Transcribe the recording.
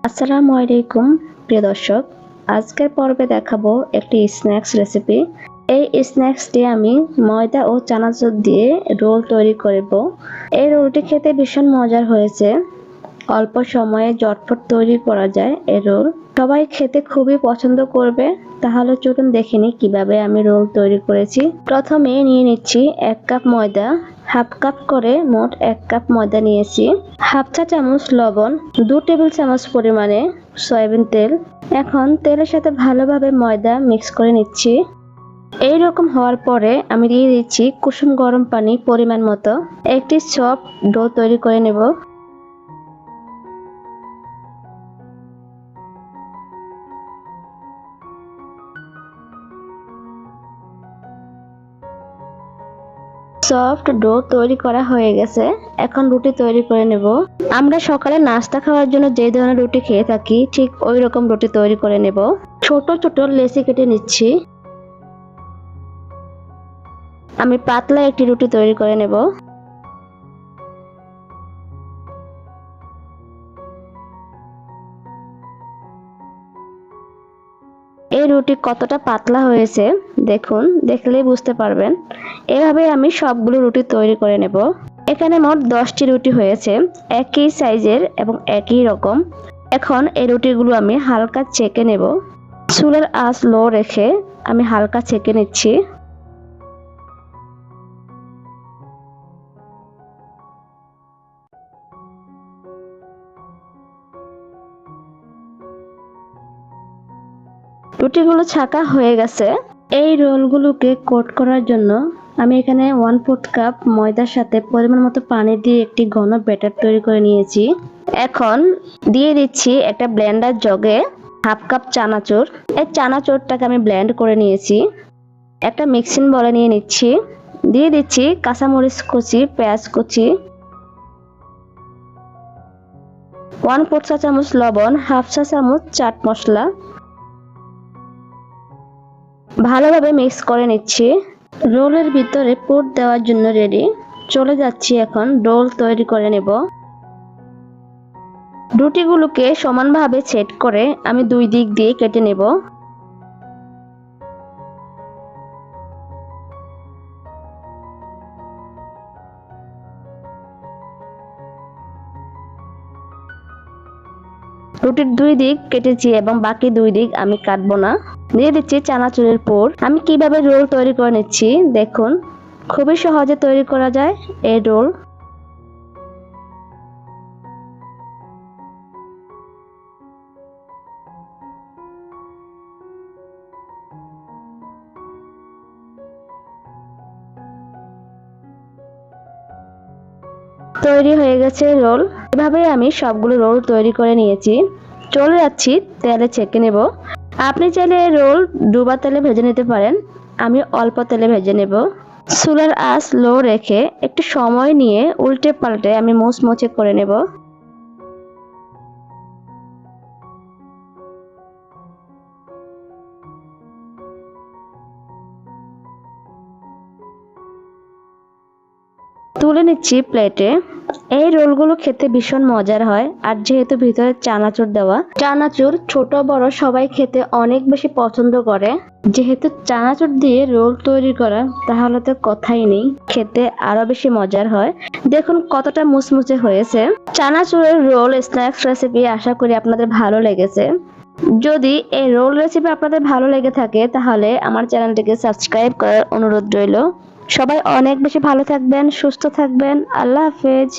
আসসালামু আলাইকুম প্রিয় দর্শক, আজকের পর্বে দেখাবো একটি স্ন্যাক্স রেসিপি। এই স্ন্যাক্সটি আমি ময়দা ও চানাচুর দিয়ে রোল তৈরি করব। এই রোলটি খেতে ভীষণ মজার হয়েছে। অল্প সময়ে ঝটপট তৈরি করা যায় এই রোল। সবাই খেতে খুবই পছন্দ করবে। তাহলে চলুন দেখে নিই কিভাবে আমি রোল তৈরি করেছি। প্রথমে নিয়ে নিচ্ছি 1 কাপ ময়দা। হাফ কাপ করে মোট 1 কাপ ময়দা নিয়েছি। হাফ চা চামচ লবণ, 2 টেবিল চামচ পরিমাণে সয়াবিন তেল। এখন তেলের সাথে ভালোভাবে ময়দা মিক্স করে নিচ্ছি। এই রকম হওয়ার পরে আমি দিয়ে দিচ্ছি কুসুম গরম পানি পরিমাণ মতো। একটি সফট ডো তৈরি করে নেব। সফট ডো তৈরি করা হয়ে গেছে। এখন রুটি তৈরি করে নেব। আমরা সকালে নাস্তা খাওয়ার জন্য যে ধরনের রুটি খেয়ে থাকি ঠিক ওই রকম রুটি তৈরি করে নেব। ছোট ছোট লেচি কেটে নিচ্ছি। আমি পাতলা একটি রুটি তৈরি করে নেব। এই রুটি কতটা পাতলা হয়েছে দেখুন, দেখলেই বুঝতে পারবেন। এভাবে আমি সবগুলো রুটি তৈরি করে নেব। এখানে মোট 10টি রুটি হয়েছে, একই সাইজের এবং একই রকম। এখন এই রুটিগুলো আমি হালকা ছেঁকে নেব। চুলার আঁচ লো রেখে আমি হালকা ছেঁকে নিচ্ছি। রুটিগুলো ছাকা হয়ে গেছে। এই রোলগুলোকে কোট করার জন্য আমি এখানে 1/4 কাপ ময়দার সাথে পরিমাণ মতো পানি দিয়ে একটি ঘন ব্যাটার তৈরি করে নিয়েছি। এখন দিয়ে দিচ্ছি একটা ব্লেন্ডার জগে হাফ কাপ চানাচুর। এই চানাচুরটাকে আমি ব্লেন্ড করে নিয়েছি। একটা মিক্সিং বলে নিয়ে নিচ্ছি। দিয়ে দিচ্ছি কাঁচামরিচ কুচি, পেঁয়াজ কুচি, 1/4 চা চামচ লবণ, হাফ চা চামচ চাট মশলা। ভালোভাবে মিক্স করে নিচ্ছি। রোলের ভিতরে পুর দেওয়ার জন্য রেডি। চলে যাচ্ছি এখন রোল তৈরি করে নেব। রুটিগুলোকে সমানভাবে সেট করে আমি 2 দিক দিয়ে কেটে নেব। রুটির 2 দিক কেটেছি এবং বাকি 2 দিক আমি কাটবো না। দিয়ে দিচ্ছি চানাচুরের পুর। আমি কিভাবে রোল তৈরি করে নিচ্ছি দেখুন, খুবই সহজে তৈরি করা যায় এই রোল। তৈরি হয়ে গেছে রোল। এভাবে আমি সবগুলো রোল তৈরি করে নিয়েছি। চলে যাচ্ছি তেলে ছেঁকে নেব। আপনি চাইলে রোল ডুবা তেলে ভেজে নিতে পারেন, আমি অল্প তেলে ভেজে নেব। চুলার আঁচ লো রেখে একটু সময় নিয়ে উল্টে পাল্টে আমি মুচমুচে করে নেব। তুলে নিচ্ছি প্লেটে। এই রোলগুলো খেতে ভীষণ মজার হয়, আর যেহেতু ভিতরে চানাচুর দেওয়া, চানাচুর ছোট বড় সবাই খেতে অনেক বেশি পছন্দ করে। যেহেতু চানাচুর দিয়ে রোল তৈরি করা, তাহলে তো কথাই নেই, খেতে আরো বেশি মজার হয়। দেখুন কতটা মুচমুচে হয়েছে। চানাচুরের রোল স্ন্যাক্স রেসিপি আশা করি আপনাদের ভালো লেগেছে। যদি এই রোল রেসিপি আপনাদের ভালো লেগে থাকে তাহলে আমার চ্যানেলটিকে সাবস্ক্রাইব করার অনুরোধ রইল। সবাই অনেক বেশি ভালো থাকবেন, সুস্থ থাকবেন। আল্লাহ হাফেজ।